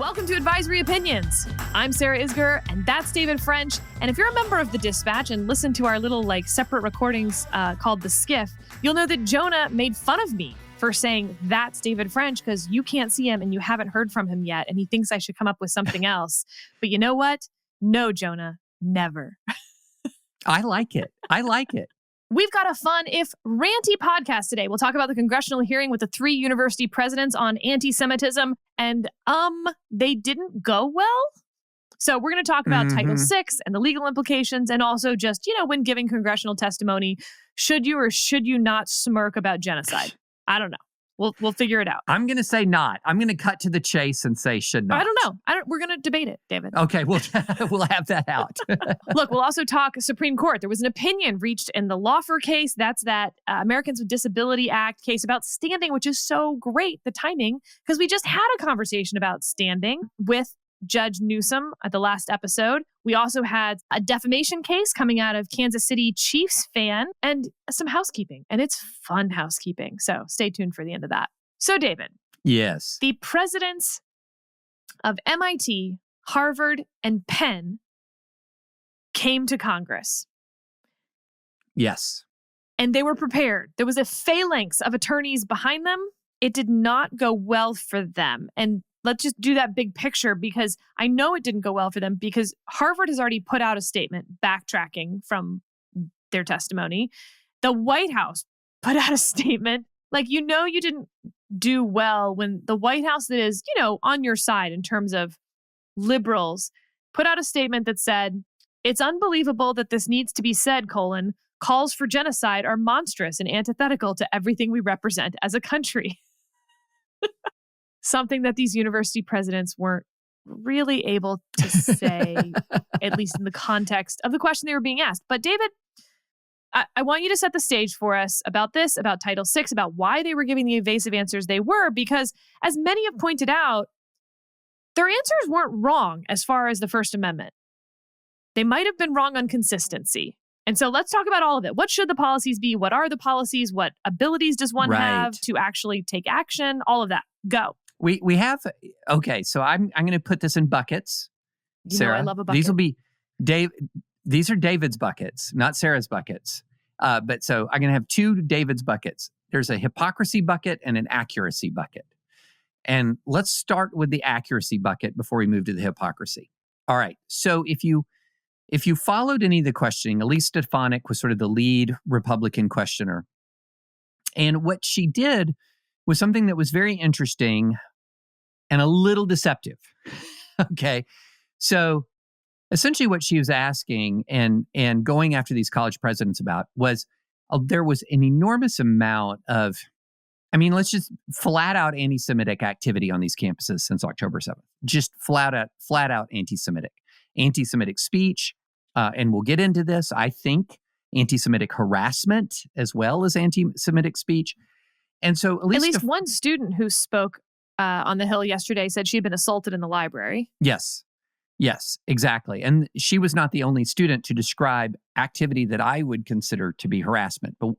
Welcome to Advisory Opinions. I'm Sarah Isger, and that's David French. And if you're a member of the Dispatch and listen to our little separate recordings called The Skiff, you'll know that Jonah made fun of me for saying that's David French because you can't see him and you haven't heard from him yet, and he thinks I should come up with something else. But you know what? No, Jonah, never. I like it. We've got a fun, if ranty podcast today. We'll talk about the congressional hearing with the 3 university presidents on anti-Semitism, and they didn't go well. So we're going to talk about Title VI and the legal implications, and also just, when giving congressional testimony, should you or should you not smirk about genocide? I don't know. We'll figure it out. I'm going to say not. I'm going to cut to the chase and say should not. I don't know. We're going to debate it, David. Okay, we'll have that out. Look, we'll also talk Supreme Court. There was an opinion reached in the Lawford case. That's that Americans with Disability Act case about standing, which is so great, the timing, because we just had a conversation about standing with Judge Newsom at the last episode. We also had a defamation case coming out of Kansas City Chiefs fan and some housekeeping. And it's fun housekeeping. So stay tuned for the end of that. So, David. Yes. The presidents of MIT, Harvard, and Penn came to Congress. Yes. And they were prepared. There was a phalanx of attorneys behind them. It did not go well for them. And let's just do that big picture, because I know it didn't go well for them, because Harvard has already put out a statement backtracking from their testimony. The White House put out a statement. You didn't do well when the White House that is, on your side in terms of liberals put out a statement that said, it's unbelievable that this needs to be said, calls for genocide are monstrous and antithetical to everything we represent as a country. Something that these university presidents weren't really able to say, at least in the context of the question they were being asked. But David, I want you to set the stage for us about this, about Title VI, about why they were giving the evasive answers they were, because as many have pointed out, their answers weren't wrong as far as the First Amendment. They might have been wrong on consistency. And so let's talk about all of it. What should the policies be? What are the policies? What abilities does one have to actually take action? All of that. Go. We have, okay, so I'm going to put this in buckets, Sarah. I love a bucket. These will be, these are David's buckets, not Sarah's buckets. But so I'm going to have 2 David's buckets. There's a hypocrisy bucket and an accuracy bucket. And let's start with the accuracy bucket before we move to the hypocrisy. All right, so if you followed any of the questioning, Elise Stefanik was sort of the lead Republican questioner. And what she did was something that was very interesting and a little deceptive. Okay. So essentially what she was asking and going after these college presidents about was there was an enormous amount of, let's just flat out anti-Semitic activity on these campuses since October 7th. Just flat out anti-Semitic speech. And we'll get into this. I think anti-Semitic harassment as well as anti-Semitic speech. And so at least one student who spoke on the Hill yesterday said she had been assaulted in the library. Yes, exactly. And she was not the only student to describe activity that I would consider to be harassment. But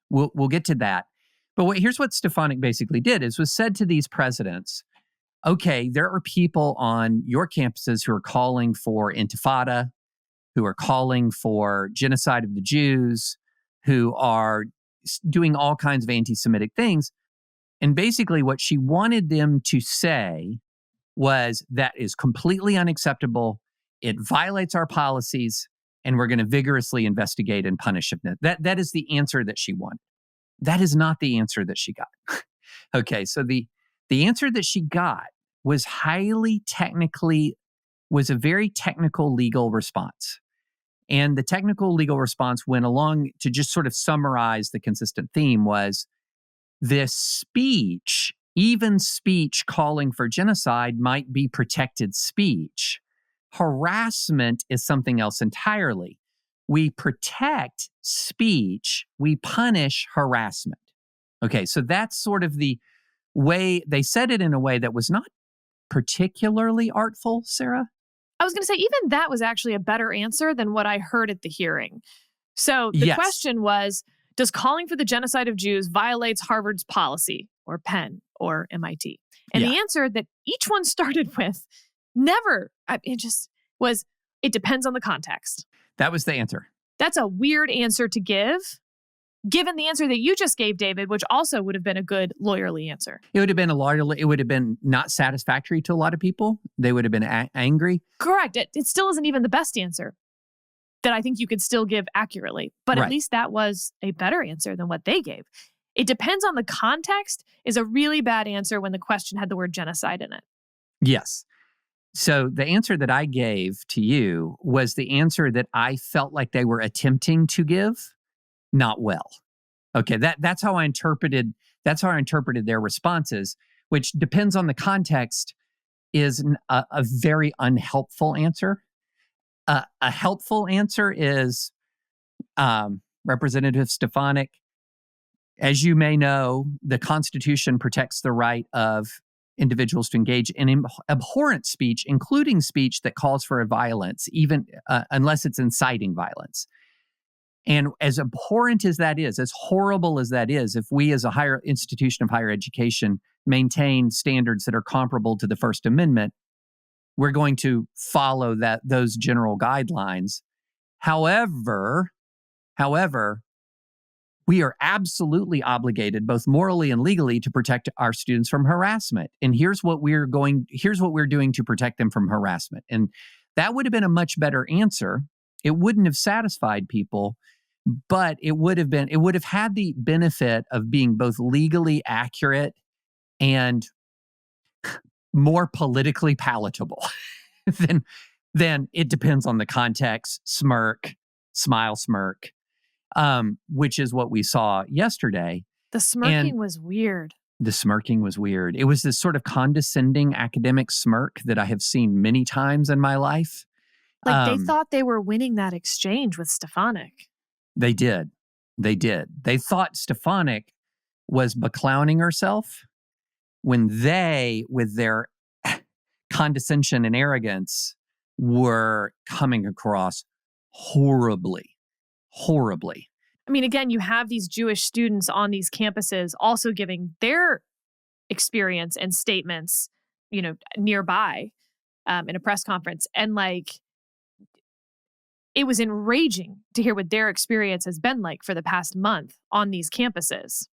we'll get to that. But here's what Stefanik basically did was said to these presidents, okay, there are people on your campuses who are calling for intifada, who are calling for genocide of the Jews, who are doing all kinds of anti-Semitic things. And basically what she wanted them to say was that is completely unacceptable. It violates our policies, and we're going to vigorously investigate and punish it. That is the answer that she wanted. That is not the answer that she got. Okay, so the answer that she got was was a very technical legal response. And the technical legal response went along to just sort of summarize the consistent theme was this speech, even speech calling for genocide, might be protected speech. Harassment is something else entirely. We protect speech, we punish harassment. Okay, so that's sort of the way they said it, in a way that was not particularly artful, Sarah. I was going to say, even that was actually a better answer than what I heard at the hearing. So the question was, does calling for the genocide of Jews violates Harvard's policy, or Penn, or MIT? And the answer that each one started with it just was, it depends on the context. That was the answer. That's a weird answer to give, given the answer that you just gave, David, which also would have been a good lawyerly answer. It would have been it would have been not satisfactory to a lot of people. They would have been angry. Correct. It still isn't even the best answer that I think you could still give accurately. But at least that was a better answer than what they gave. It depends on the context is a really bad answer when the question had the word genocide in it. Yes. So the answer that I gave to you was the answer that I felt like they were attempting to give, not well. Okay, that's how I interpreted their responses, which depends on the context, is a very unhelpful answer. A helpful answer is Representative Stefanik. As you may know, the Constitution protects the right of individuals to engage in abhorrent speech, including speech that calls for violence, even unless it's inciting violence. And as abhorrent as that is, as horrible as that is, if we as a higher institution of higher education maintain standards that are comparable to the First Amendment, we're going to follow those general guidelines. However, we are absolutely obligated, both morally and legally, to protect our students from harassment. And here's what we're doing to protect them from harassment. And that would have been a much better answer. It wouldn't have satisfied people, but it would have had the benefit of being both legally accurate and more politically palatable than it depends on the context, smile, smirk. Which is what we saw yesterday. The smirking was weird. The smirking was weird. It was this sort of condescending academic smirk that I have seen many times in my life. Like they thought they were winning that exchange with Stefanik. They did. They thought Stefanik was beclowning herself when they, with their condescension and arrogance, were coming across horribly. I mean, again, you have these Jewish students on these campuses also giving their experience and statements, nearby in a press conference. And it was enraging to hear what their experience has been like for the past month on these campuses.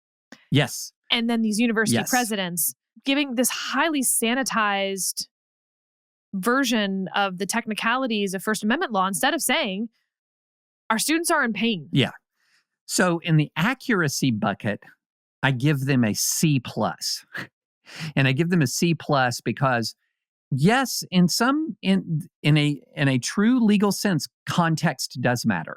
Yes. And then these university presidents giving this highly sanitized version of the technicalities of First Amendment law instead of saying, our students are in pain. Yeah. So in the accuracy bucket, I give them a C+. And I give them a C+ because, yes, in a true legal sense, context does matter.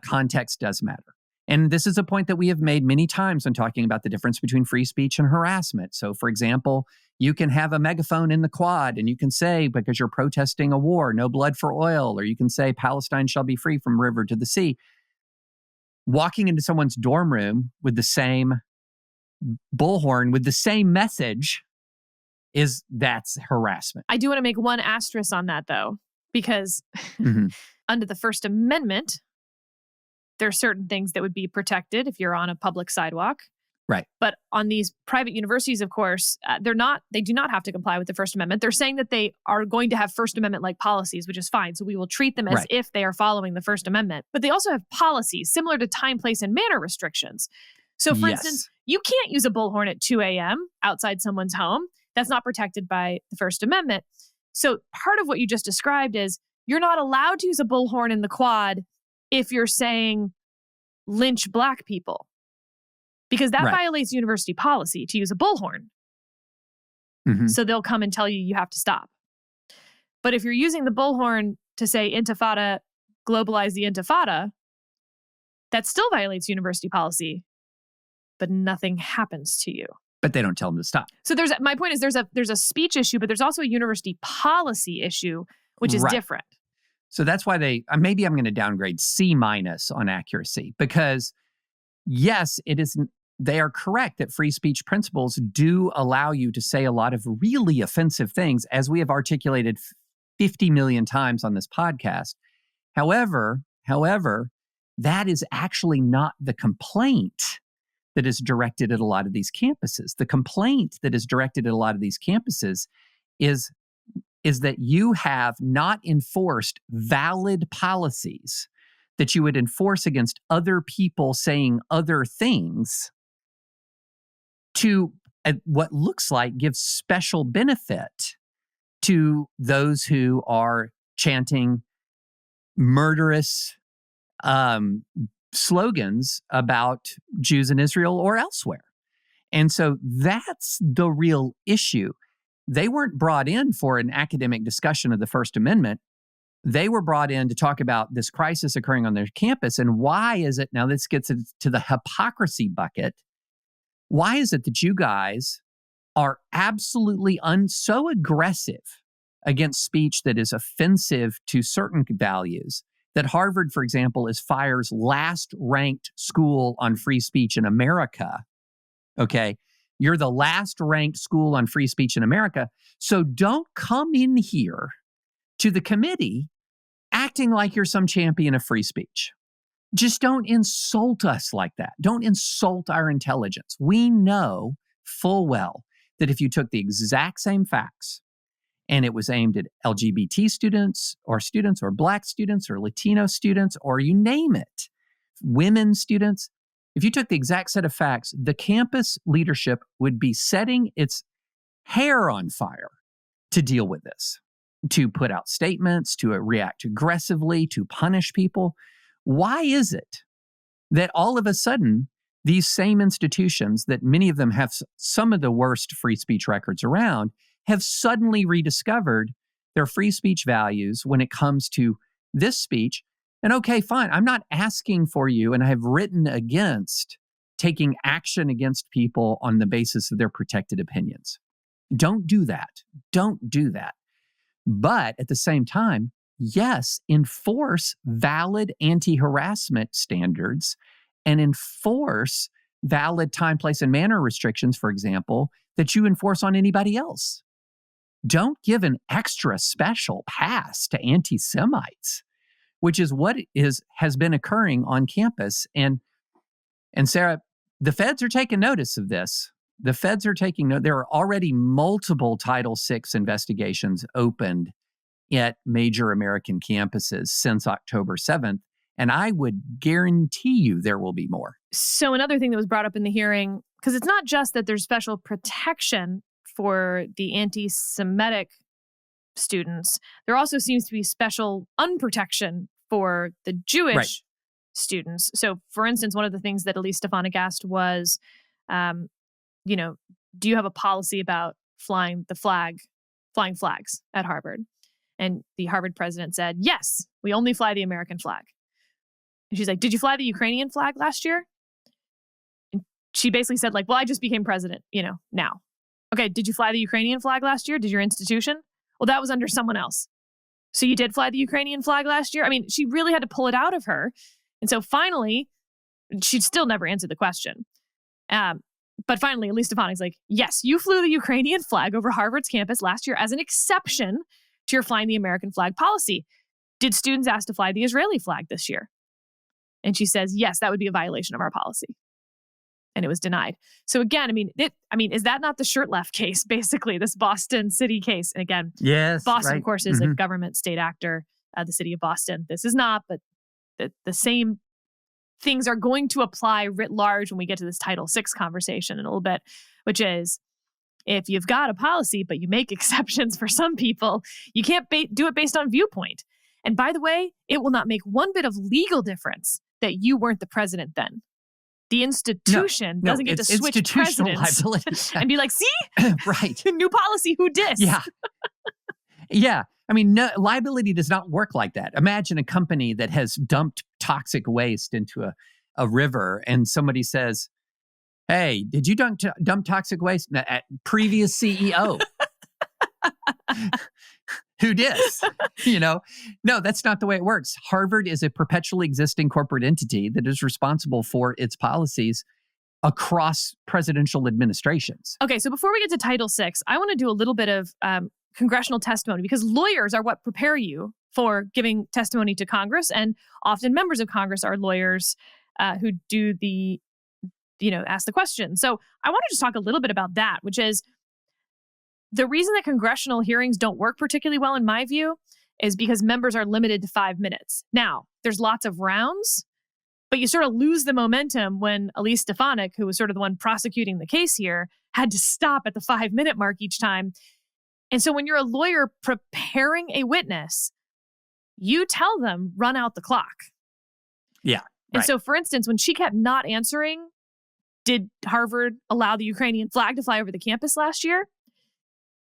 Context does matter. And this is a point that we have made many times when talking about the difference between free speech and harassment. So, for example, you can have a megaphone in the quad and you can say, because you're protesting a war, no blood for oil, or you can say Palestine shall be free from river to the sea. Walking into someone's dorm room with the same bullhorn, with the same message, that's harassment. I do want to make one asterisk on that, though, because under the First Amendment, there are certain things that would be protected if you're on a public sidewalk. Right. But on these private universities, of course, they do not have to comply with the First Amendment. They're saying that they are going to have First Amendment-like policies, which is fine. So we will treat them as if they are following the First Amendment. But they also have policies similar to time, place, and manner restrictions. So for instance, you can't use a bullhorn at 2 a.m. outside someone's home. That's not protected by the First Amendment. So part of what you just described is you're not allowed to use a bullhorn in the quad if you're saying lynch Black people. Because that violates university policy to use a bullhorn. So they'll come and tell you have to stop. But if you're using the bullhorn to say Intifada, globalize the Intifada, that still violates university policy, but nothing happens to you. But they don't tell them to stop. So my point is there's a speech issue, but there's also a university policy issue, which is different. So that's why maybe I'm going to downgrade C- on accuracy, because yes, they are correct that free speech principles do allow you to say a lot of really offensive things, as we have articulated 50 million times on this podcast. However, that is actually not the complaint. that is directed at a lot of these campuses. The complaint that is directed at a lot of these campuses is that you have not enforced valid policies that you would enforce against other people saying other things to what looks like give special benefit to those who are chanting murderous slogans about Jews in Israel or elsewhere. And so that's the real issue. They weren't brought in for an academic discussion of the First Amendment. They were brought in to talk about this crisis occurring on their campus. And why is it, now this gets to the hypocrisy bucket, why is it that you guys are absolutely so aggressive against speech that is offensive to certain values that Harvard, for example, is FIRE's last ranked school on free speech in America? Okay. You're the last ranked school on free speech in America. So don't come in here to the committee acting like you're some champion of free speech. Just don't insult us like that. Don't insult our intelligence. We know full well that if you took the exact same facts and it was aimed at LGBT students or Black students or Latino students or you name it, women students, if you took the exact set of facts, the campus leadership would be setting its hair on fire to deal with this, to put out statements, to react aggressively, to punish people. Why is it that all of a sudden these same institutions that many of them have some of the worst free speech records around have suddenly rediscovered their free speech values when it comes to this speech? And okay, fine, I'm not asking for you, and I have written against taking action against people on the basis of their protected opinions. Don't do that. Don't do that. But at the same time, yes, enforce valid anti-harassment standards and enforce valid time, place, and manner restrictions, for example, that you enforce on anybody else. Don't give an extra special pass to anti-Semites, which is what has been occurring on campus. And Sarah, the feds are taking notice of this. The feds are taking note. There are already multiple Title VI investigations opened at major American campuses since October 7th. And I would guarantee you there will be more. So another thing that was brought up in the hearing, because it's not just that there's special protection for the anti-Semitic students, there also seems to be special unprotection for the Jewish students. So, for instance, one of the things that Elise Stefanik asked was, do you have a policy about flying flags at Harvard? And the Harvard president said, yes, we only fly the American flag. And she's like, did you fly the Ukrainian flag last year? And she basically said, well, I just became president, now. Okay, did you fly the Ukrainian flag last year? Did your institution? Well, that was under someone else. So you did fly the Ukrainian flag last year? I mean, she really had to pull it out of her. And so finally, she'd still never answered the question. But finally, Elise Stefanik's like, yes, you flew the Ukrainian flag over Harvard's campus last year as an exception to your flying the American flag policy. Did students ask to fly the Israeli flag this year? And she says, yes, that would be a violation of our policy. And it was denied. So again, is that not the shirt left case, basically, this Boston city case? And again, yes, Boston, right. Of course, is a government state actor, the city of Boston. This is not, but the same things are going to apply writ large when we get to this Title VI conversation in a little bit, which is if you've got a policy, but you make exceptions for some people, you can't do it based on viewpoint. And by the way, it will not make one bit of legal difference that you weren't the president then. The institution doesn't get to switch presidents and be like, see? Right. New policy, who dis? Yeah. Yeah. No, liability does not work like that. Imagine a company that has dumped toxic waste into a river and somebody says, hey, did you dump toxic waste? Previous CEO. Who dis? No, that's not the way it works. Harvard is a perpetually existing corporate entity that is responsible for its policies across presidential administrations. Okay, so before we get to Title VI, I want to do a little bit of congressional testimony because lawyers are what prepare you for giving testimony to Congress. And often members of Congress are lawyers who do the ask the question. So I want to just talk a little bit about that, which is the reason that congressional hearings don't work particularly well, in my view, is because members are limited to 5 minutes. Now, there's lots of rounds, but you sort of lose the momentum when Elise Stefanik, who was sort of the one prosecuting the case here, had to stop at the 5-minute mark each time. And so when you're a lawyer preparing a witness, you tell them, run out the clock. Yeah. And so, for instance, when she kept not answering, did Harvard allow the Ukrainian flag to fly over the campus last year?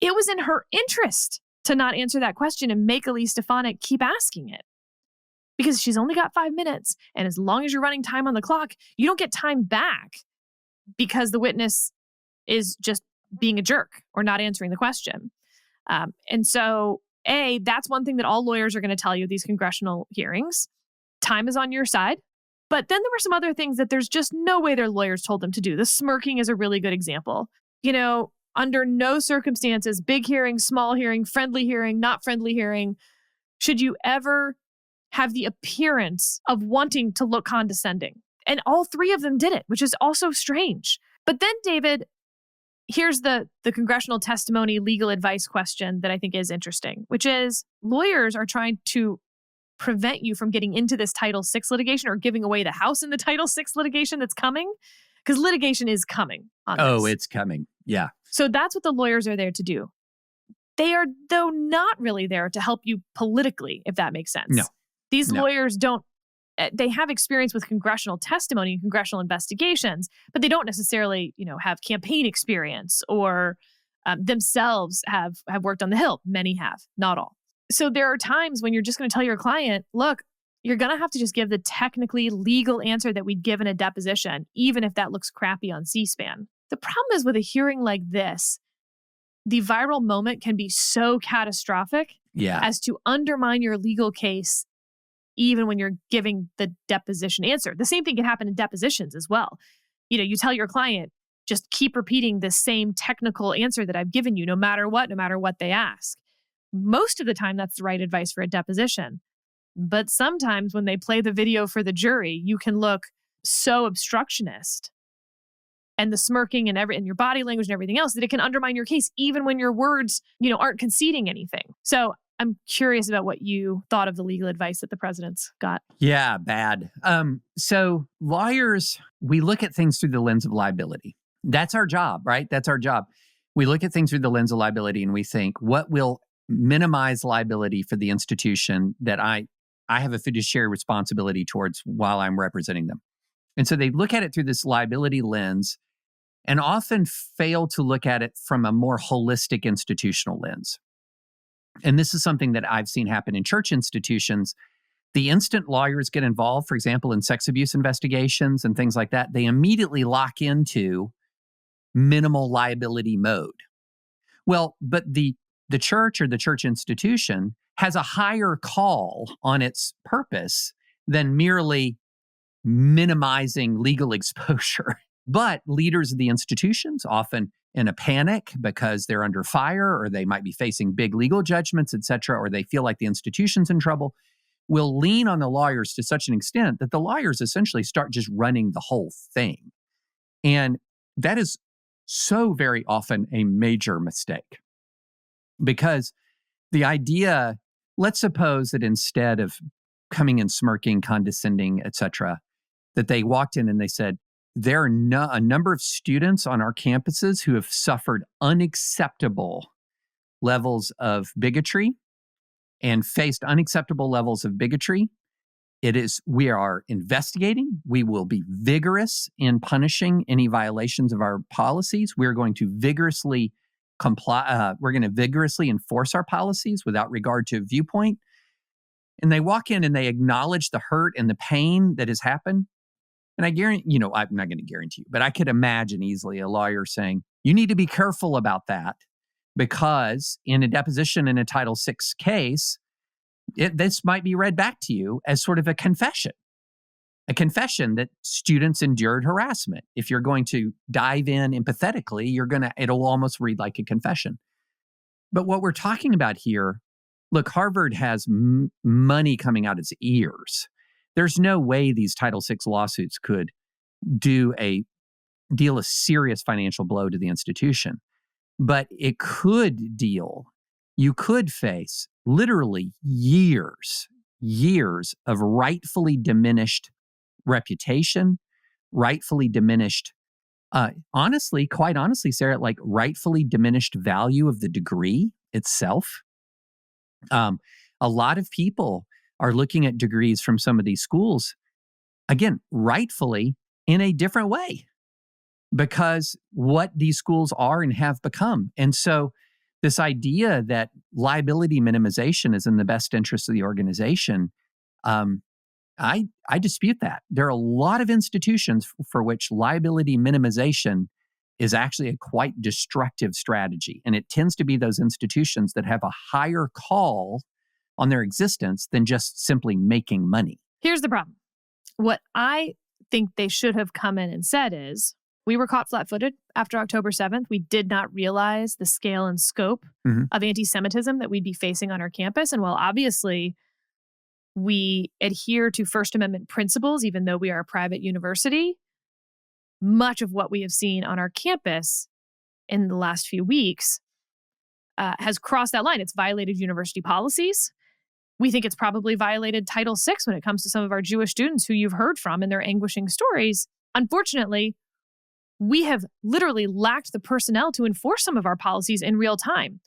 It was in her interest to not answer that question and make Elise Stefanik keep asking it. Because she's only got 5 minutes. And as long as you're running time on the clock, you don't get time back because the witness is just being a jerk or not answering the question. And so, that's one thing that all lawyers are going to tell you at these congressional hearings. Time is on your side. But then there were some other things that there's just no way their lawyers told them to do. The smirking is a really good example. Under no circumstances, big hearing, small hearing, friendly hearing, not friendly hearing, should you ever have the appearance of wanting to look condescending. And all three of them did it, which is also strange. But then, David, here's the congressional testimony legal advice question that I think is interesting, which is lawyers are trying to prevent you from getting into this Title VI litigation or giving away the house in the Title VI litigation that's coming, because litigation is coming on this. Oh, it's coming. Yeah. So that's what the lawyers are there to do. They are, though, not really there to help you politically, if that makes sense. No. These lawyers they have experience with congressional testimony and congressional investigations, but they don't necessarily, have campaign experience or themselves have worked on the Hill. Many have, not all. So there are times when you're just going to tell your client, look, you're going to have to just give the technically legal answer that we'd give in a deposition, even if that looks crappy on C-SPAN. The problem is with a hearing like this, the viral moment can be so catastrophic as to undermine your legal case, even when you're giving the deposition answer. The same thing can happen in depositions as well. You tell your client, just keep repeating the same technical answer that I've given you, no matter what they ask. Most of the time, that's the right advice for a deposition. But sometimes when they play the video for the jury, you can look so obstructionist and the smirking and your body language and everything else that it can undermine your case, even when your words, aren't conceding anything. So I'm curious about what you thought of the legal advice that the presidents got. Yeah, bad. So lawyers, we look at things through the lens of liability. That's our job, right? That's our job. We look at things through the lens of liability and we think, what will minimize liability for the institution that I have a fiduciary responsibility towards while I'm representing them? And so they look at it through this liability lens and often fail to look at it from a more holistic institutional lens. And this is something that I've seen happen in church institutions. The instant lawyers get involved, for example, in sex abuse investigations and things like that, they immediately lock into minimal liability mode. Well, but the church or the church institution has a higher call on its purpose than merely minimizing legal exposure. But leaders of the institutions, often in a panic because they're under fire or they might be facing big legal judgments, et cetera, or they feel like the institution's in trouble, will lean on the lawyers to such an extent that the lawyers essentially start just running the whole thing. And that is so very often a major mistake. Because the idea, let's suppose that instead of coming in smirking, condescending, et cetera, that they walked in and they said, there are a number of students on our campuses who have suffered unacceptable levels of bigotry and faced unacceptable levels of bigotry. We are investigating. We will be vigorous in punishing any violations of our policies. We're going to vigorously comply. We're going to vigorously enforce our policies without regard to viewpoint. And they walk in and they acknowledge the hurt and the pain that has happened. And I guarantee, I'm not going to guarantee you, but I could imagine easily a lawyer saying, you need to be careful about that because in a deposition in a Title VI case, this might be read back to you as sort of a confession that students endured harassment. If you're going to dive in empathetically, it'll almost read like a confession. But what we're talking about here, look, Harvard has money coming out its ears. There's no way these Title VI lawsuits could do a deal a serious financial blow to the institution. But it could you could face literally years of rightfully diminished reputation, rightfully diminished, quite honestly, Sarah, like rightfully diminished value of the degree itself. A lot of people are looking at degrees from some of these schools, again, rightfully in a different way because what these schools are and have become. And so this idea that liability minimization is in the best interest of the organization, I dispute that. There are a lot of institutions for which liability minimization is actually a quite destructive strategy. And it tends to be those institutions that have a higher call on their existence than just simply making money. Here's the problem. What I think they should have come in and said is, we were caught flat-footed after October 7th. We did not realize the scale and scope of anti-Semitism that we'd be facing on our campus. And while obviously we adhere to First Amendment principles, even though we are a private university, much of what we have seen on our campus in the last few weeks has crossed that line. It's violated university policies. We think it's probably violated Title VI when it comes to some of our Jewish students who you've heard from in their anguishing stories. Unfortunately, we have literally lacked the personnel to enforce some of our policies in real time.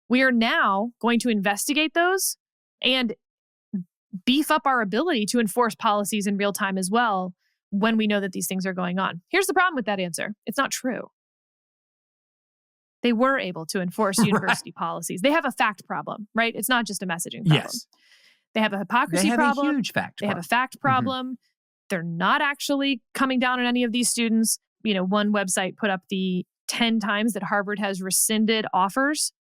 We are now going to investigate those and beef up our ability to enforce policies in real time as well when we know that these things are going on. Here's the problem with that answer. It's not true. They were able to enforce university policies. They have a fact problem, right? It's not just a messaging problem. Yes. They have a hypocrisy problem. They have a huge fact problem. They have a fact problem. They're not actually coming down on any of these students. You know, one website put up the 10 times that Harvard has rescinded offers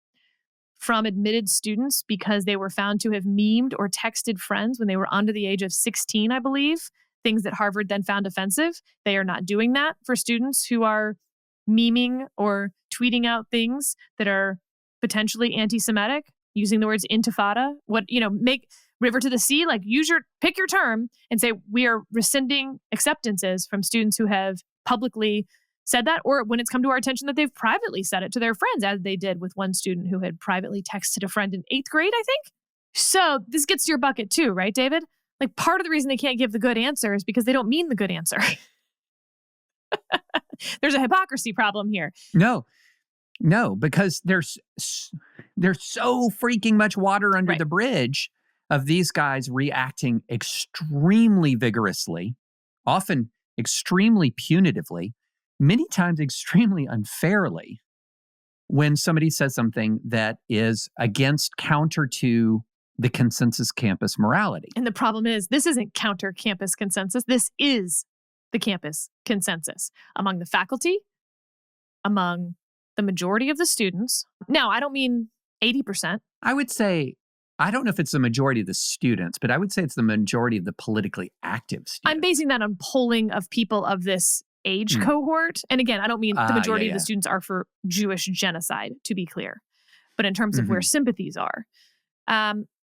from admitted students because they were found to have memed or texted friends when they were under the age of 16, I believe, things that Harvard then found offensive. They are not doing that for students who are memeing or tweeting out things that are potentially anti-Semitic, using the words intifada. Make river to the sea, like pick your term and say, we are rescinding acceptances from students who have publicly said that, or when it's come to our attention that they've privately said it to their friends, as they did with one student who had privately texted a friend in 8th grade, I think. So this gets to your bucket too, right, David? Like part of the reason they can't give the good answer is because they don't mean the good answer. There's a hypocrisy problem here. No, because there's so freaking much water under the bridge of these guys reacting extremely vigorously, often extremely punitively, many times extremely unfairly when somebody says something that is counter to the consensus campus morality. And the problem is, this isn't counter campus consensus. This is the campus consensus among the faculty, among the majority of the students. Now, I don't mean 80%. I would say, I don't know if it's the majority of the students, but I would say it's the majority of the politically active students. I'm basing that on polling of people of this age cohort. And again, I don't mean the majority of the students are for Jewish genocide, to be clear, but in terms of where sympathies are.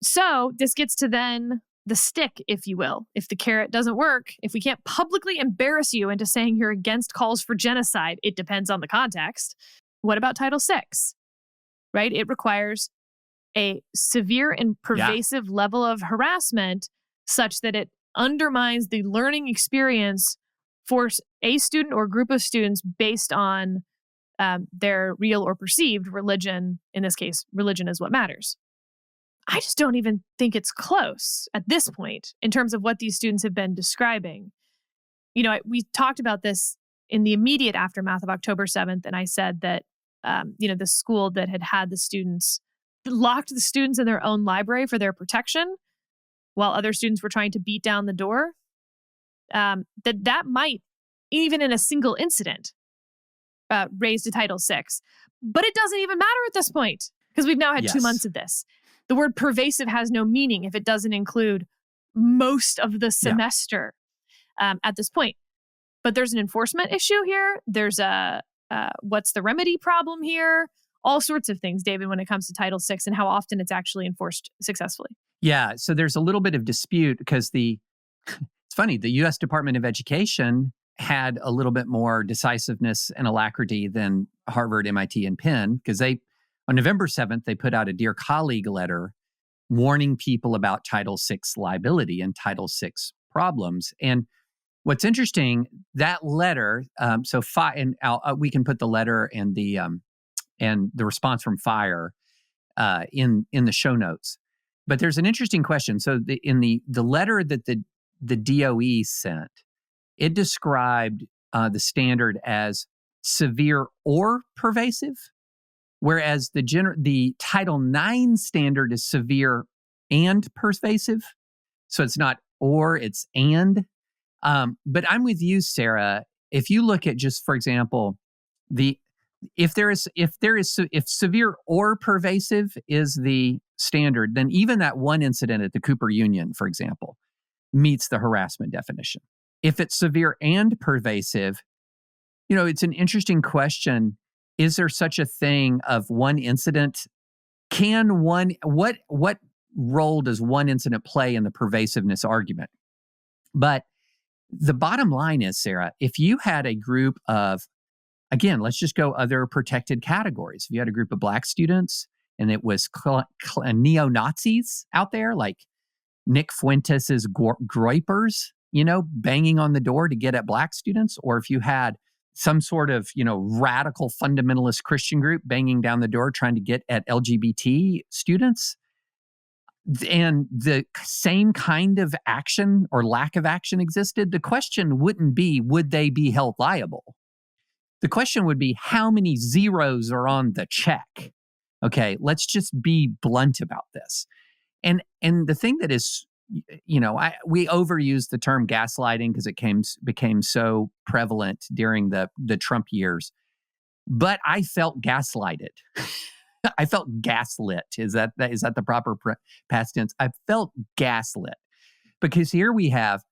So this gets to then the stick, if you will. If the carrot doesn't work, if we can't publicly embarrass you into saying you're against calls for genocide, it depends on the context. What about Title VI? Right? It requires a severe and pervasive level of harassment such that it undermines the learning experience for a student or group of students based on their real or perceived religion. In this case, religion is what matters. I just don't even think it's close at this point in terms of what these students have been describing. You know, we talked about this in the immediate aftermath of October 7th, and I said that, the school that had the students locked the students in their own library for their protection while other students were trying to beat down the door, that might, even in a single incident, raise to Title VI. But it doesn't even matter at this point because we've now had 2 months of this. The word pervasive has no meaning if it doesn't include most of the semester at this point. But there's an enforcement issue here. There's a what's the remedy problem here? All sorts of things, David, when it comes to Title VI and how often it's actually enforced successfully. Yeah, so there's a little bit of dispute because it's funny, the U.S. Department of Education had a little bit more decisiveness and alacrity than Harvard, MIT, and Penn, because on November 7th, they put out a Dear Colleague letter warning people about Title VI liability and Title VI problems. And what's interesting, that letter, we can put the letter and the response from FIRE in the show notes. But there's an interesting question. So in the letter that the DOE sent, it described the standard as severe or pervasive, whereas the Title IX standard is severe and pervasive. So it's not or, it's and. But I'm with you, Sarah. If you look at just, for example, if severe or pervasive is the standard, then even that one incident at the Cooper Union, for example, meets the harassment definition. If it's severe and pervasive, it's an interesting question. Is there such a thing of one incident? What role does one incident play in the pervasiveness argument? But the bottom line is, Sarah, if you had a group of, again, let's just go other protected categories. If you had a group of Black students and it was neo-Nazis out there, like Nick Fuentes' groypers, banging on the door to get at Black students, or if you had some sort of, radical fundamentalist Christian group banging down the door trying to get at LGBT students, and the same kind of action or lack of action existed, the question wouldn't be, would they be held liable? The question would be, how many zeros are on the check? Okay, let's just be blunt about this. And the thing that is, we overuse the term gaslighting because it became so prevalent during the Trump years. But I felt gaslighted. I felt gaslit. Is that the proper past tense? I felt gaslit because here we have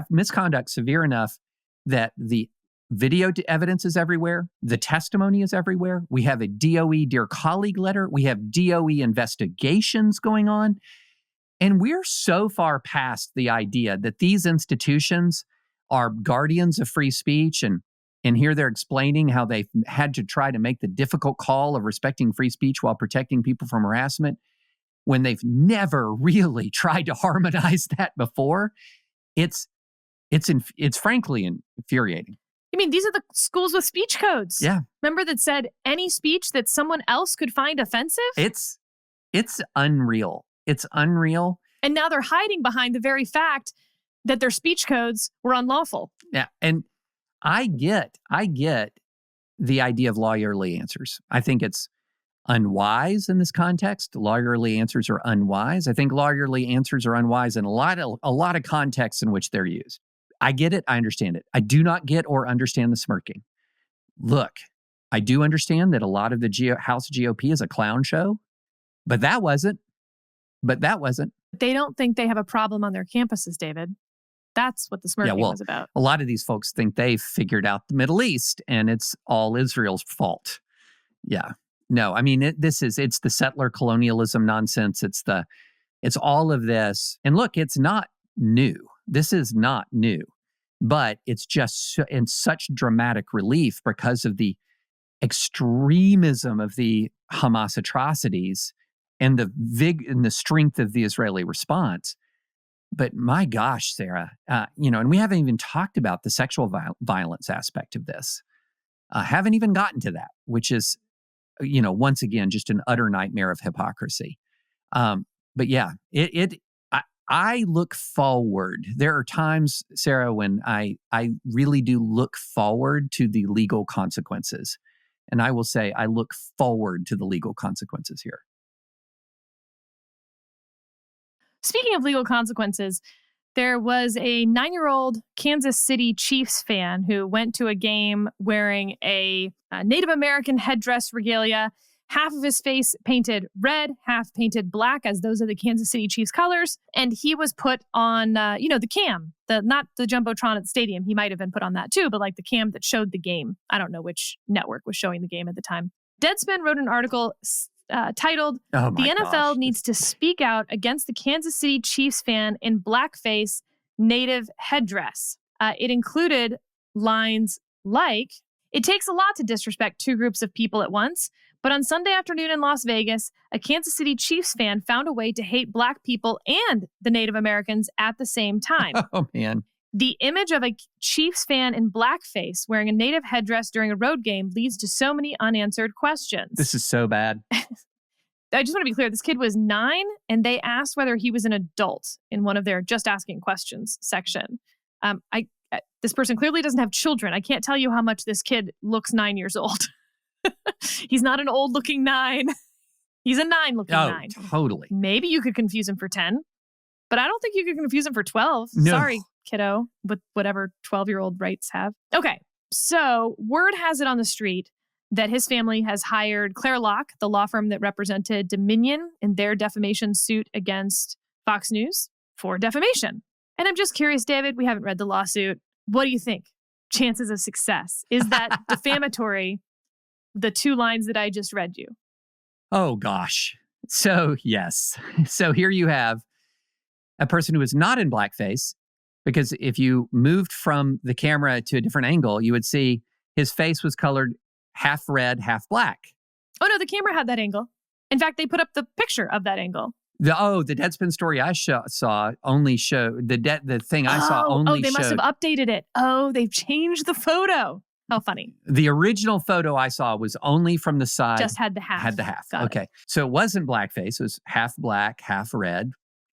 misconduct severe enough that the video evidence is everywhere. The testimony is everywhere. We have a DOE Dear Colleague letter. We have DOE investigations going on. And we're so far past the idea that these institutions are guardians of free speech. And here they're explaining how they've had to try to make the difficult call of respecting free speech while protecting people from harassment when they've never really tried to harmonize that before. It's frankly infuriating. I mean, these are the schools with speech codes. Yeah. Remember that said any speech that someone else could find offensive? It's unreal. It's unreal. And now they're hiding behind the very fact that their speech codes were unlawful. Yeah. And I get the idea of lawyerly answers. I think it's unwise in this context. Lawyerly answers are unwise. I think lawyerly answers are unwise in a lot of contexts in which they're used. I get it. I understand it. I do not get or understand the smirking. Look, I do understand that a lot of the House GOP is a clown show, but that wasn't. They don't think they have a problem on their campuses, David. That's what the smirking was about. A lot of these folks think they've figured out the Middle East and it's all Israel's fault. Yeah. No, I mean, it's the settler colonialism nonsense. It's all of this. And look, it's not new. This is not new, but it's just in such dramatic relief because of the extremism of the Hamas atrocities and the strength of the Israeli response. But my gosh, Sarah, and we haven't even talked about the sexual violence aspect of this. Haven't even gotten to that, which is, once again, just an utter nightmare of hypocrisy. But yeah, I look forward. There are times, Sarah, when I really do look forward to the legal consequences. And I will say I look forward to the legal consequences here. Speaking of legal consequences, there was a 9-year-old Kansas City Chiefs fan who went to a game wearing a Native American headdress regalia, half of his face painted red, half painted black, as those are the Kansas City Chiefs colors. And he was put on, the cam, not the Jumbotron at the stadium. He might have been put on that too, but like the cam that showed the game. I don't know which network was showing the game at the time. Deadspin wrote an article titled, "The NFL needs to speak out against the Kansas City Chiefs fan in blackface native headdress." It included lines like, "It takes a lot to disrespect two groups of people at once, but on Sunday afternoon in Las Vegas, a Kansas City Chiefs fan found a way to hate Black people and the Native Americans at the same time." Oh, man. "The image of a Chiefs fan in blackface wearing a native headdress during a road game leads to so many unanswered questions." This is so bad. I just want to be clear. This kid was 9, and they asked whether he was an adult in one of their just asking questions section. This person clearly doesn't have children. I can't tell you how much this kid looks 9 years old. He's not an old-looking 9. He's a 9-looking 9. Totally. Maybe you could confuse him for 10, but I don't think you could confuse him for 12. No. Sorry, kiddo, with whatever 12-year-old rights have. Okay, so word has it on the street that his family has hired Claire Locke, the law firm that represented Dominion in their defamation suit against Fox News, for defamation. And I'm just curious, David, we haven't read the lawsuit. What do you think? Chances of success? Is that defamatory, the 2 lines that I just read you? Oh, gosh. So, yes. So here you have a person who is not in blackface, because if you moved from the camera to a different angle, you would see his face was colored half red, half black. Oh, no, the camera had that angle. In fact, they put up the picture of that angle. The Deadspin story I saw only showed, the thing I saw only showed. Oh, they must have updated it. Oh, they've changed the photo. How funny. The original photo I saw was only from the side. Just had the half. Had the half. Got Okay. it. So it wasn't blackface. It was half black, half red.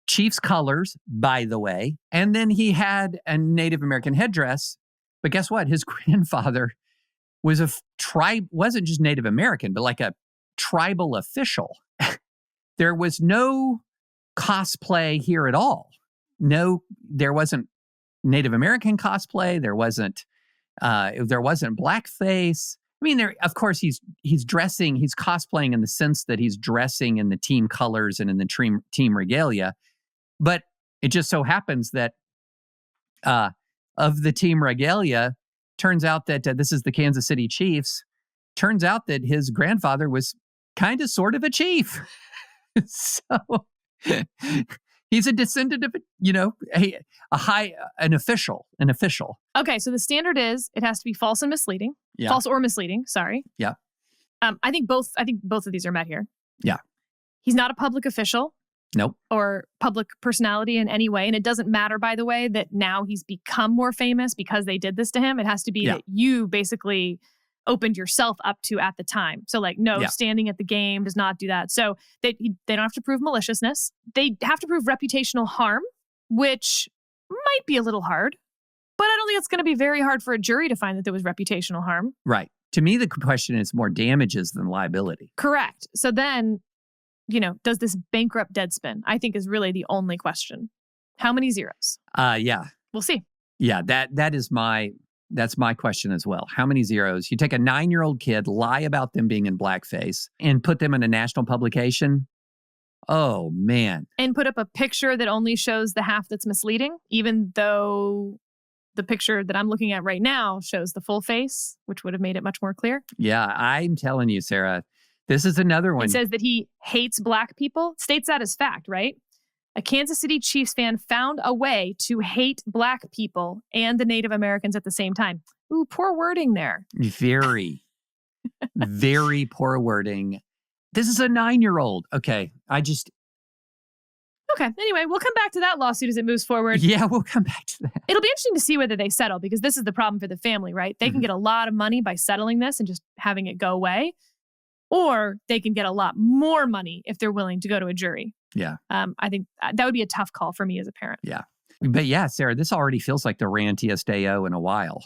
Chiefs colors, by the way. And then he had a Native American headdress. But guess what? His grandfather was wasn't just Native American, but like a tribal official. There was no cosplay here at all. No, there wasn't Native American cosplay. There wasn't blackface. I mean, of course, he's cosplaying in the sense that he's dressing in the team colors and in the team regalia. But it just so happens that of the team regalia, turns out that this is the Kansas City Chiefs. Turns out that his grandfather was kind of sort of a chief. So he's a descendant of, an official. Okay, so the standard is it has to be false and misleading. Yeah. False or misleading, sorry. Yeah. I think both of these are met here. Yeah. He's not a public official. Nope. Or public personality in any way. And it doesn't matter, by the way, that now he's become more famous because they did this to him. It has to be that you basically opened yourself up to at the time. So standing at the game does not do that. So they don't have to prove maliciousness. They have to prove reputational harm, which might be a little hard. But I don't think it's going to be very hard for a jury to find that there was reputational harm. Right. To me, the question is more damages than liability. Correct. So then, does this bankrupt Deadspin? I think is really the only question. How many zeros? Yeah. We'll see. Yeah, that's my question as well. How many zeros? You take a 9-year-old kid, lie about them being in blackface, and put them in a national publication? Oh, man. And put up a picture that only shows the half that's misleading, even though the picture that I'm looking at right now shows the full face, which would have made it much more clear. Yeah, I'm telling you, Sarah, this is another one. It says that he hates Black people. States that as fact, right? A Kansas City Chiefs fan found a way to hate Black people and the Native Americans at the same time. Ooh, poor wording there. Very, very poor wording. This is a 9-year-old. Okay, Okay, anyway, we'll come back to that lawsuit as it moves forward. Yeah, we'll come back to that. It'll be interesting to see whether they settle, because this is the problem for the family, right? They can get a lot of money by settling this and just having it go away. Or they can get a lot more money if they're willing to go to a jury. Yeah. I think that would be a tough call for me as a parent. Yeah. But yeah, Sarah, this already feels like the rantiest AO in a while.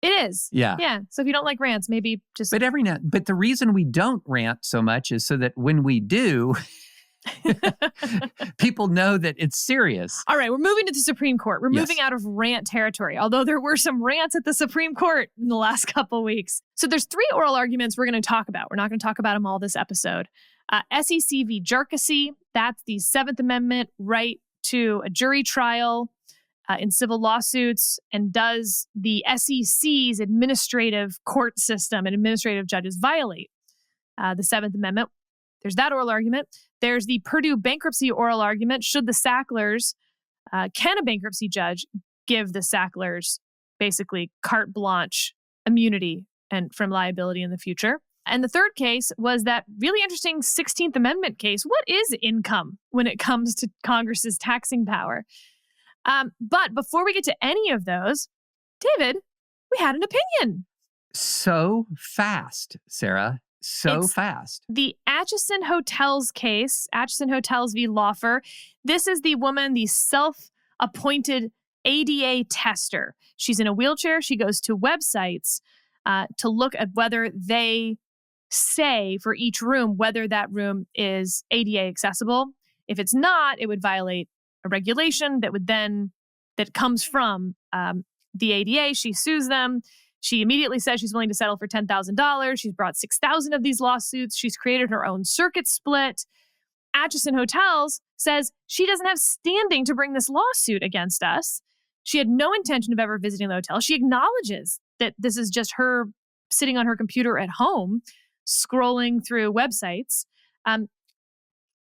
It is. Yeah. Yeah. So if you don't like rants, maybe just... But the reason we don't rant so much is so that when we do, people know that it's serious. All right, we're moving to the Supreme Court. We're moving out of rant territory, although there were some rants at the Supreme Court in the last couple weeks. So there's 3 oral arguments we're going to talk about. We're not going to talk about them all this episode. SEC v. Jerkesy, that's the 7th Amendment right to a jury trial in civil lawsuits, and does the SEC's administrative court system and administrative judges violate the 7th Amendment? There's that oral argument. There's the Purdue bankruptcy oral argument. Should the Sacklers, can a bankruptcy judge give the Sacklers basically carte blanche immunity and from liability in the future. And the third case was that really interesting 16th Amendment case. What is income when it comes to Congress's taxing power? But before we get to any of those, David, we had an opinion. So fast, Sarah. It's fast. The Acheson Hotels case, Acheson Hotels v. Laufer. This is the woman, the self-appointed ADA tester. She's in a wheelchair. She goes to websites to look at whether they say for each room whether that room is ADA accessible. If it's not, it would violate a regulation that comes from the ADA. She sues them. She immediately says she's willing to settle for $10,000. She's brought 6,000 of these lawsuits. She's created her own circuit split. Acheson Hotels says she doesn't have standing to bring this lawsuit against us. She had no intention of ever visiting the hotel. She acknowledges that this is just her sitting on her computer at home, scrolling through websites.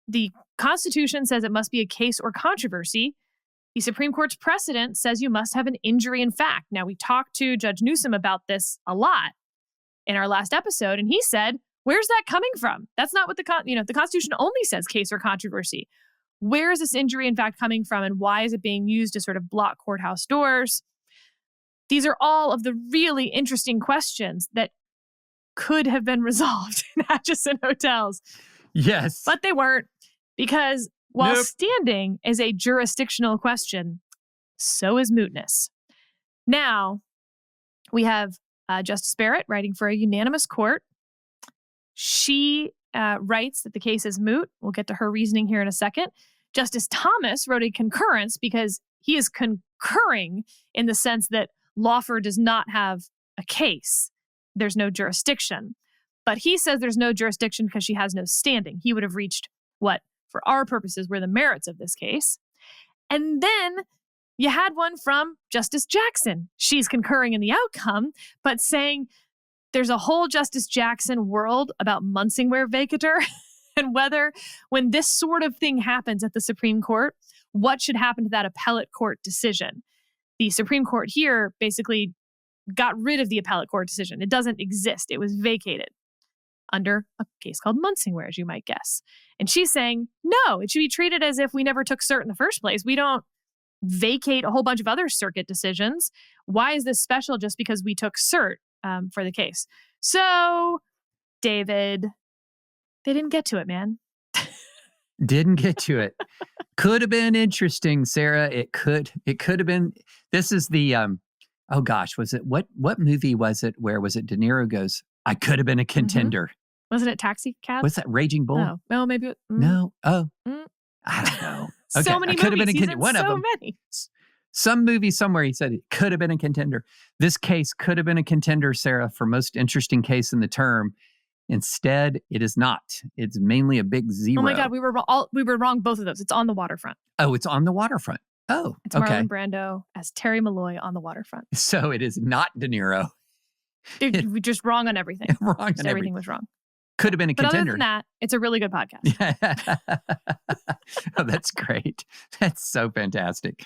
The Constitution says it must be a case or controversy. The Supreme Court's precedent says you must have an injury in fact. Now, we talked to Judge Newsom about this a lot in our last episode, and he said, where's that coming from? That's not what the Constitution only says case or controversy. Where is this injury in fact coming from, and why is it being used to sort of block courthouse doors? These are all of the really interesting questions that could have been resolved in Acheson Hotels. Yes. But they weren't, because while standing is a jurisdictional question, so is mootness. Now, we have Justice Barrett writing for a unanimous court. She writes that the case is moot. We'll get to her reasoning here in a second. Justice Thomas wrote a concurrence because he is concurring in the sense that Laufer does not have a case. There's no jurisdiction. But he says there's no jurisdiction because she has no standing. He would have reached what, for our purposes, were the merits of this case. And then you had one from Justice Jackson. She's concurring in the outcome, but saying there's a whole Justice Jackson world about Munsingware vacatur and whether when this sort of thing happens at the Supreme Court, what should happen to that appellate court decision. The Supreme Court here basically got rid of the appellate court decision. It doesn't exist. It was vacated under a case called Munsingware, as you might guess. And she's saying, no, it should be treated as if we never took cert in the first place. We don't vacate a whole bunch of other circuit decisions. Why is this special just because we took cert for the case? So, David, they didn't get to it, man. Didn't get to it. Could have been interesting, Sarah. It could have been. This is the oh gosh, was it what movie was it? Where was it? De Niro goes, I could have been a contender. Mm-hmm. Wasn't it Taxi Cab? What's that? Raging Bull? Oh, well, maybe. No. Oh, I don't know. Okay. So many could movies. Have been a He's in one so of them. many. Some movie somewhere he said it could have been a contender. This case could have been a contender, Sarah, for most interesting case in the term. Instead, it is not. It's mainly a big zero. Oh my God, we were wrong both of those. It's on the waterfront. Oh, it's on the waterfront. Oh, it's Marlon Brando as Terry Malloy on the waterfront. So it is not De Niro. We're just wrong on everything. Wrong on everything. Everything was wrong. Could have been a contender. But other than that, it's a really good podcast. Oh, that's great. That's so fantastic.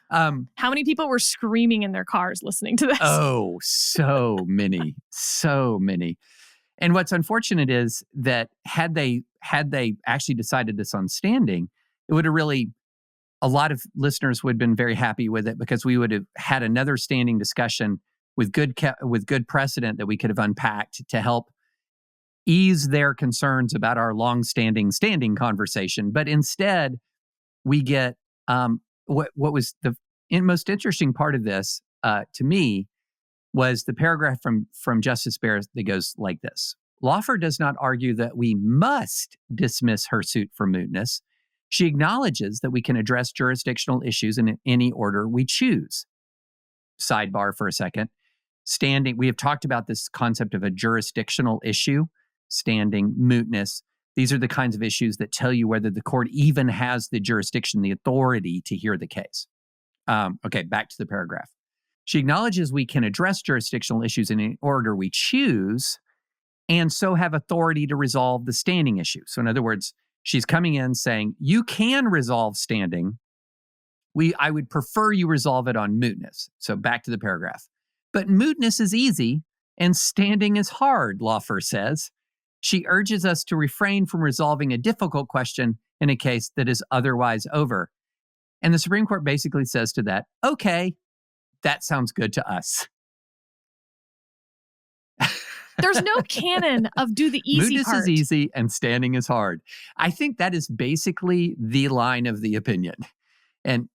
How many people were screaming in their cars listening to this? Oh, so many. So many. And what's unfortunate is that had they actually decided this on standing, it would have really, a lot of listeners would have been very happy with it because we would have had another standing discussion with good precedent that we could have unpacked to help ease their concerns about our long-standing standing conversation. But instead, we get what was the most interesting part of this to me was the paragraph from Justice Barrett that goes like this. Laufer does not argue that we must dismiss her suit for mootness. She acknowledges that we can address jurisdictional issues in any order we choose. Sidebar for a second. Standing, we have talked about this concept of a jurisdictional issue, standing, mootness. These are the kinds of issues that tell you whether the court even has the jurisdiction, the authority to hear the case. Okay, back to the paragraph. She acknowledges we can address jurisdictional issues in any order we choose and so have authority to resolve the standing issue. So in other words, she's coming in saying, you can resolve standing I would prefer you resolve it on mootness. So back to the paragraph. But mootness is easy and standing is hard, Lawfer says. She urges us to refrain from resolving a difficult question in a case that is otherwise over. And the Supreme Court basically says to that, okay, that sounds good to us. There's no canon of do the easy mootness part. Is easy and standing is hard. I think that is basically the line of the opinion. And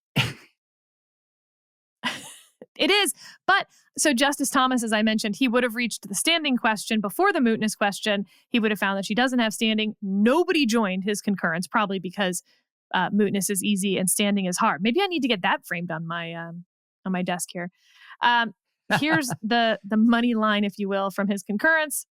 it is. But so Justice Thomas, as I mentioned, he would have reached the standing question before the mootness question. He would have found that she doesn't have standing. Nobody joined his concurrence, probably because mootness is easy and standing is hard. Maybe I need to get that framed on my desk here. Here's the money line, if you will, from his concurrence.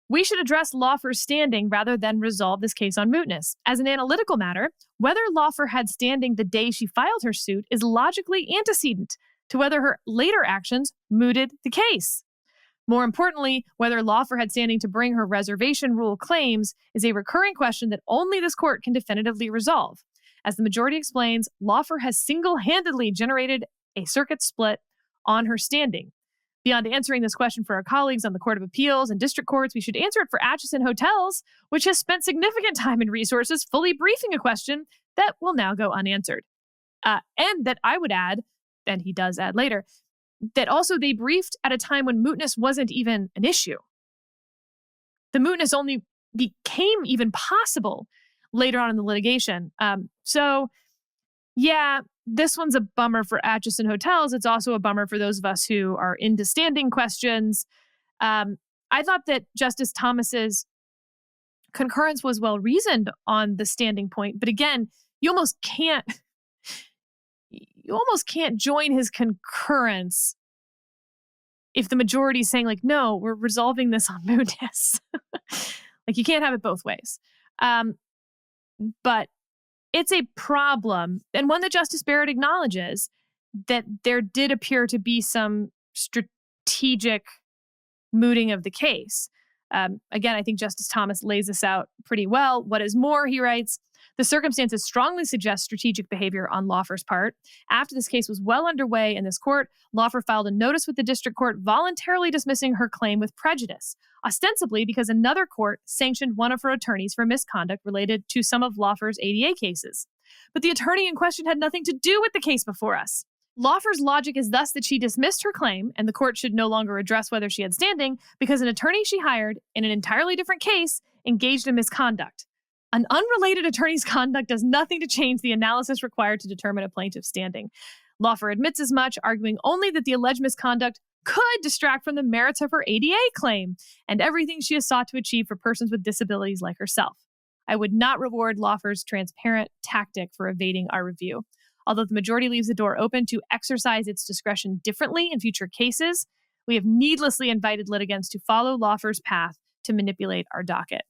We should address Lawfer's standing rather than resolve this case on mootness. As an analytical matter, whether Lawfer had standing the day she filed her suit is logically antecedent to whether her later actions mooted the case. More importantly, whether Lawfer had standing to bring her reservation rule claims is a recurring question that only this court can definitively resolve. As the majority explains, Lawfer has single-handedly generated a circuit split on her standing. Beyond answering this question for our colleagues on the Court of Appeals and district courts, we should answer it for Acheson Hotels, which has spent significant time and resources fully briefing a question that will now go unanswered. And that I would add, and he does add later, that also they briefed at a time when mootness wasn't even an issue. The mootness only became even possible later on in the litigation. So, yeah, this one's a bummer for Acheson Hotels. It's also a bummer for those of us who are into standing questions. I thought that Justice Thomas's concurrence was well reasoned on the standing point, but again, you almost can't join his concurrence if the majority is saying, like, no, we're resolving this on mootness. Like, you can't have it both ways. But it's a problem, and one that Justice Barrett acknowledges, that there did appear to be some strategic mooting of the case. Again, I think Justice Thomas lays this out pretty well. What is more, he writes, the circumstances strongly suggest strategic behavior on Lawfer's part. After this case was well underway in this court, Lawfer filed a notice with the district court voluntarily dismissing her claim with prejudice, ostensibly because another court sanctioned one of her attorneys for misconduct related to some of Lawfer's ADA cases. But the attorney in question had nothing to do with the case before us. Lawfer's logic is thus that she dismissed her claim, and the court should no longer address whether she had standing because an attorney she hired in an entirely different case engaged in misconduct. An unrelated attorney's conduct does nothing to change the analysis required to determine a plaintiff's standing. Lawfer admits as much, arguing only that the alleged misconduct could distract from the merits of her ADA claim and everything she has sought to achieve for persons with disabilities like herself. I would not reward Lawfer's transparent tactic for evading our review. Although the majority leaves the door open to exercise its discretion differently in future cases, we have needlessly invited litigants to follow Lawfer's path to manipulate our docket.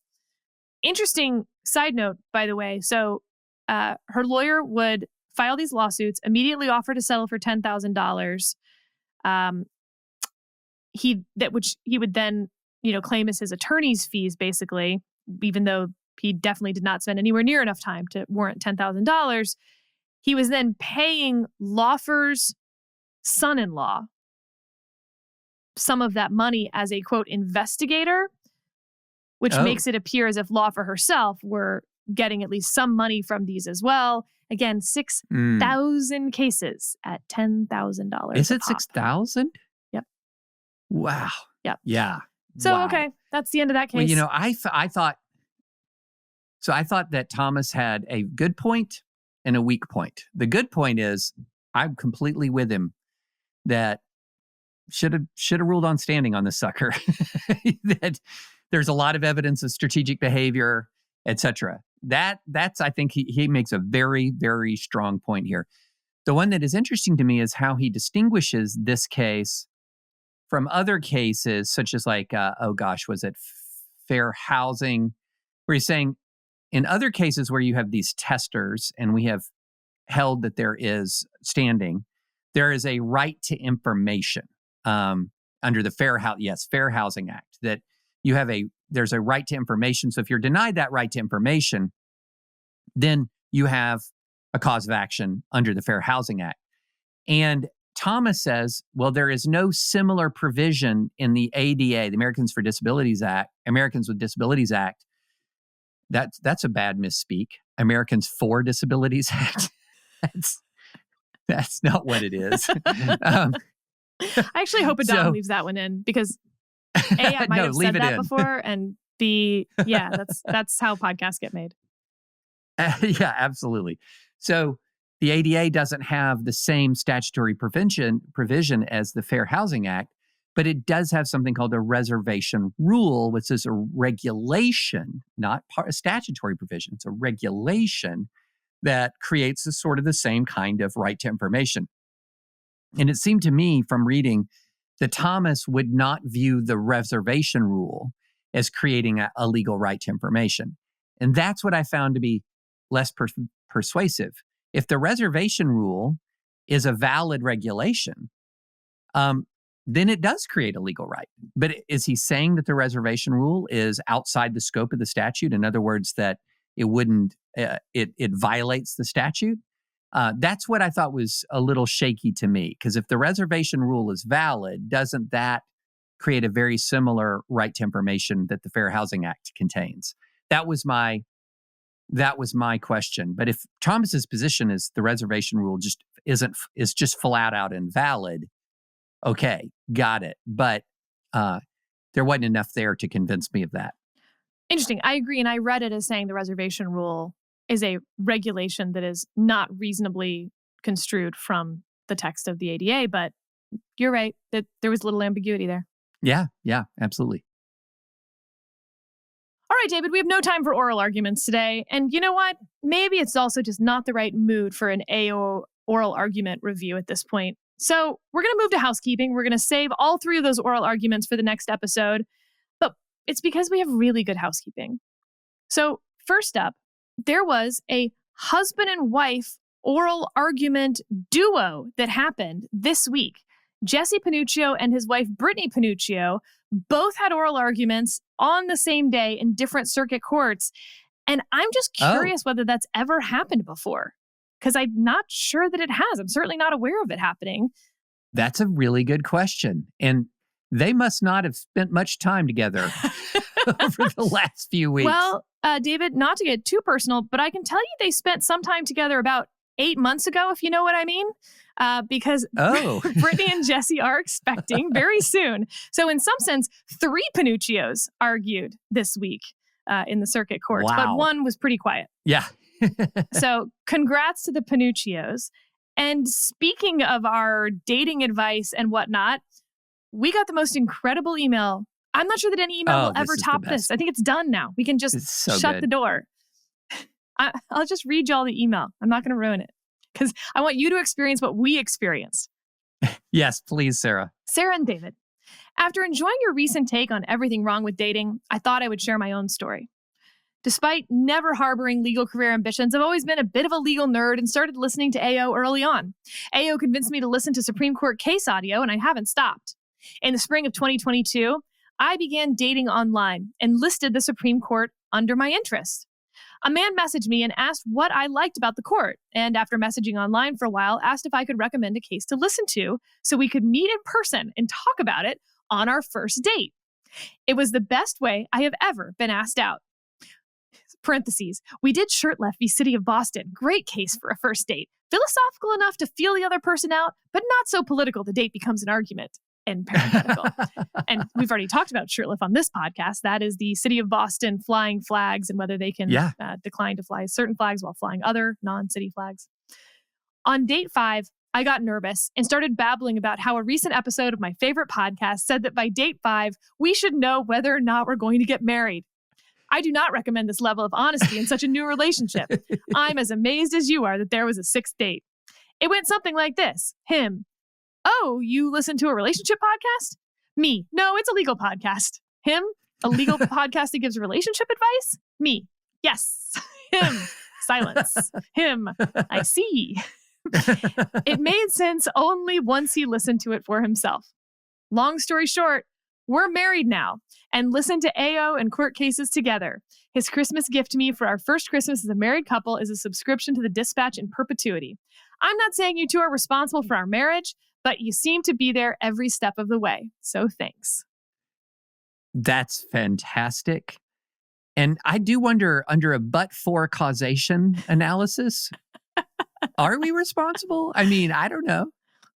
Interesting side note, by the way. So her lawyer would file these lawsuits, immediately offer to settle for $10,000. Which he would then, claim as his attorney's fees, basically, even though he definitely did not spend anywhere near enough time to warrant $10,000. He was then paying Lawfer's son-in-law some of that money as a, quote, investigator, which makes it appear as if Lawfer herself were getting at least some money from these as well. Again, 6,000 cases at $10,000. Is it 6,000? Yep. Wow. Yep. Yeah. So, wow. Okay, that's the end of that case. Well, I thought that Thomas had a good point and a weak point. The good point is I'm completely with him that should have ruled on standing on this sucker. That there's a lot of evidence of strategic behavior, etc. That's I think he makes a very, very strong point here. The one that is interesting to me is how he distinguishes this case from other cases, such as was it fair housing, where he's saying in other cases where you have these testers and we have held that there is standing, there is a right to information under the Fair Housing Act, that there's a right to information. So if you're denied that right to information, then you have a cause of action under the Fair Housing Act. And Thomas says, well, there is no similar provision in the ADA, the Americans with Disabilities Act. That's a bad misspeak. Americans for Disabilities Act. That's not what it is. I actually hope Adam leaves that one in because A, I might have said that before, and B, that's how podcasts get made. Yeah, absolutely. So the ADA doesn't have the same statutory provision as the Fair Housing Act, but it does have something called a reservation rule, which is a regulation, not a statutory provision. It's a regulation that creates sort of the same kind of right to information. And it seemed to me from reading that Thomas would not view the reservation rule as creating a legal right to information. And that's what I found to be less persuasive. If the reservation rule is a valid regulation, then it does create a legal right. But is he saying that the reservation rule is outside the scope of the statute? In other words, that it wouldn't, it violates the statute? That's what I thought was a little shaky to me. Because if the reservation rule is valid, doesn't that create a very similar right to information that the Fair Housing Act contains? That was my question. But if Thomas's position is the reservation rule is just flat out invalid, okay, got it. But there wasn't enough there to convince me of that. Interesting. I agree. And I read it as saying the reservation rule is a regulation that is not reasonably construed from the text of the ADA. But you're right that there was little ambiguity there. Yeah, absolutely. All right, David, we have no time for oral arguments today. And you know what? Maybe it's also just not the right mood for an AO oral argument review at this point. So we're going to move to housekeeping. We're going to save all three of those oral arguments for the next episode. But it's because we have really good housekeeping. So first up, there was a husband and wife oral argument duo that happened this week. Jesse Panuccio and his wife, Brittany Panuccio, both had oral arguments on the same day in different circuit courts. And I'm just curious whether that's ever happened before, because I'm not sure that it has. I'm certainly not aware of it happening. That's a really good question. And they must not have spent much time together over the last few weeks. Well, David, not to get too personal, but I can tell you they spent some time together about 8 months ago, if you know what I mean. Because Brittany and Jesse are expecting very soon. So in some sense, 3 Panuccios argued this week in the circuit courts, but one was pretty quiet. Yeah. So congrats to the Panuccios. And speaking of our dating advice and whatnot, we got the most incredible email. I'm not sure that any email will ever top this. I think it's done now. We can just shut the door. I'll just read you all the email. I'm not going to ruin it because I want you to experience what we experienced. Yes, please, Sarah. Sarah and David, after enjoying your recent take on everything wrong with dating, I thought I would share my own story. Despite never harboring legal career ambitions, I've always been a bit of a legal nerd and started listening to AO early on. AO convinced me to listen to Supreme Court case audio, and I haven't stopped. In the spring of 2022, I began dating online and listed the Supreme Court under my interest. A man messaged me and asked what I liked about the court, and after messaging online for a while, asked if I could recommend a case to listen to so we could meet in person and talk about it on our first date. It was the best way I have ever been asked out. Parentheses, we did Shurtleff v. City of Boston. Great case for a first date. Philosophical enough to feel the other person out, but not so political the date becomes an argument. And parenthetical. And we've already talked about Shurtleff on this podcast. That is the City of Boston flying flags and whether they can decline to fly certain flags while flying other non-city flags. On date 5, I got nervous and started babbling about how a recent episode of my favorite podcast said that by date 5, we should know whether or not we're going to get married. I do not recommend this level of honesty in such a new relationship. I'm as amazed as you are that there was a 6th date. It went something like this. Him. Oh, you listen to a relationship podcast? Me. No, it's a legal podcast. Him. A legal podcast that gives relationship advice? Me. Yes. Him. Silence. Him. I see. It made sense only once he listened to it for himself. Long story short, We're married now and listen to AO and court cases together. His Christmas gift to me for our first Christmas as a married couple is a subscription to the Dispatch in perpetuity. I'm not saying you two are responsible for our marriage, but you seem to be there every step of the way. So thanks. That's fantastic. And I do wonder, under a but-for causation analysis, are we responsible? I mean, I don't know.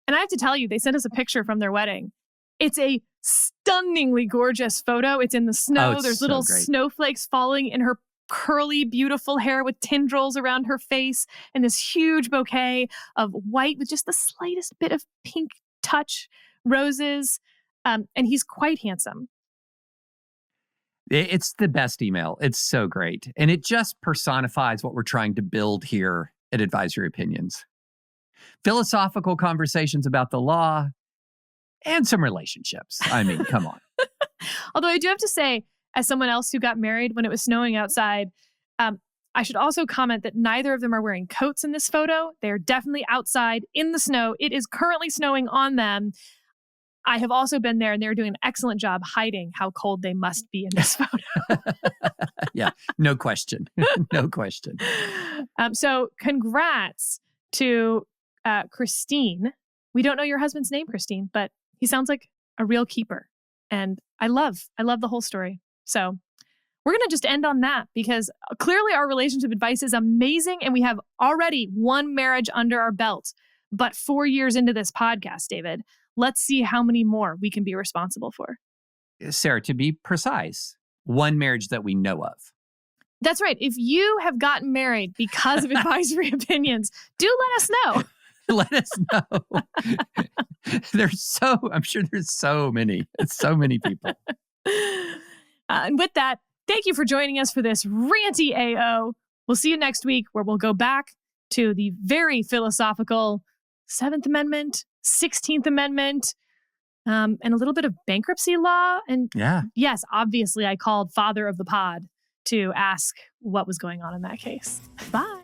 And I have to tell you, they sent us a picture from their wedding. It's a stunningly gorgeous photo. It's in the snow. There's so little great. snowflakes falling in her curly, beautiful hair with tendrils around her face and this huge bouquet of white with just the slightest bit of pink touch, roses. And he's quite handsome. It's the best email. It's so great. And it just personifies what we're trying to build here at Advisory Opinions. Philosophical conversations about the law and some relationships. I mean, come on. Although I do have to say, as someone else who got married when it was snowing outside, I should also comment that neither of them are wearing coats in this photo. They are definitely outside in the snow. It is currently snowing on them. I have also been there, and they're doing an excellent job hiding how cold they must be in this photo. Yeah, no question. No question. So congrats to Christine. We don't know your husband's name, Christine, but he sounds like a real keeper. And I love the whole story. So we're going to just end on that because clearly our relationship advice is amazing and we have already one marriage under our belt. But 4 years into this podcast, David, let's see how many more we can be responsible for. Sarah, to be precise, one marriage that we know of. That's right. If you have gotten married because of Advisory Opinions, do let us know. Let us know. I'm sure there's so many people. And with that, thank you for joining us for this ranty AO. We'll see you next week where we'll go back to the very philosophical 7th Amendment, 16th Amendment, and a little bit of bankruptcy law. And yes, obviously I called father of the pod to ask what was going on in that case. Bye.